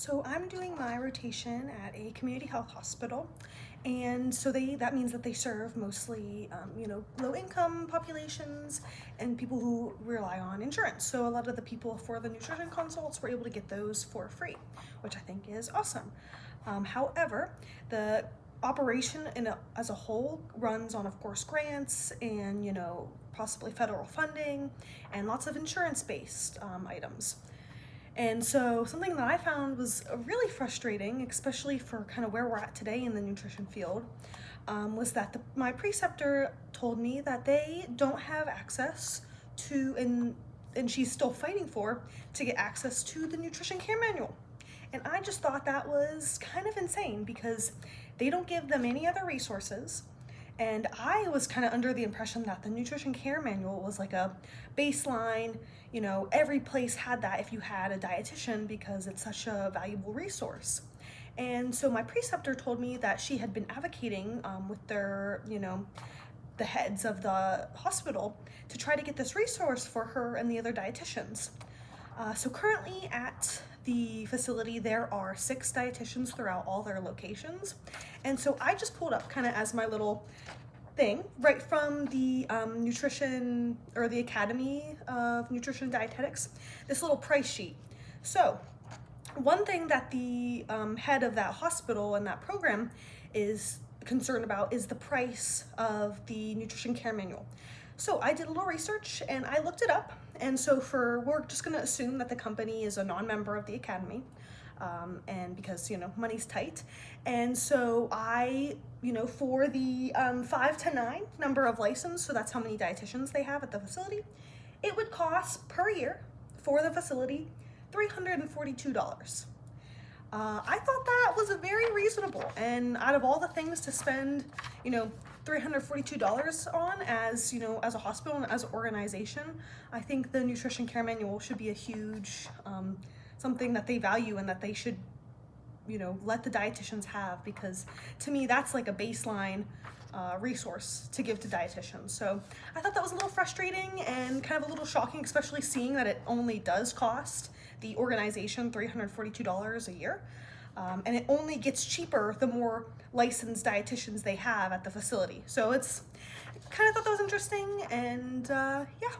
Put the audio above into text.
So I'm doing my rotation at a community health hospital, and so that means that they serve mostly, low-income populations and people who rely on insurance. So a lot of the people for the nutrition consults were able to get those for free, which I think is awesome. However, the operation as a whole runs on, of course, grants and possibly federal funding and lots of insurance-based items. And so something that I found was really frustrating, especially for kind of where we're at today in the nutrition field, was that my preceptor told me that they don't have access to, and she's still fighting for, to get access to the nutrition care manual. And I just thought that was kind of insane because they don't give them any other resources. And I was kind of under the impression that the nutrition care manual was like a baseline, every place had that if you had a dietitian because it's such a valuable resource. And so my preceptor told me that she had been advocating with the heads of the hospital to try to get this resource for her and the other dietitians. So currently at the facility, there are 6 dietitians throughout all their locations. And so I just pulled up kind of as my little thing right from the nutrition, or the Academy of Nutrition and Dietetics, this little price sheet. So one thing that the head of that hospital and that program is concerned about is the price of the nutrition care manual. So I did a little research and I looked it up. And so we're just going to assume that the company is a non-member of the Academy, and because, money's tight. And so for the 5 to 9 number of license, so that's how many dietitians they have at the facility, it would cost per year for the facility $342. I thought that was a very reasonable, and out of all the things to spend, $342 on as a hospital and as an organization, I think the nutrition care manual should be a huge something that they value and that they should let the dietitians have, because to me that's like a baseline resource to give to dietitians. So I thought that was a little frustrating and kind of a little shocking, especially seeing that it only does cost the organization $342 a year. And it only gets cheaper the more licensed dietitians they have at the facility. So I kind of thought that was interesting, and yeah.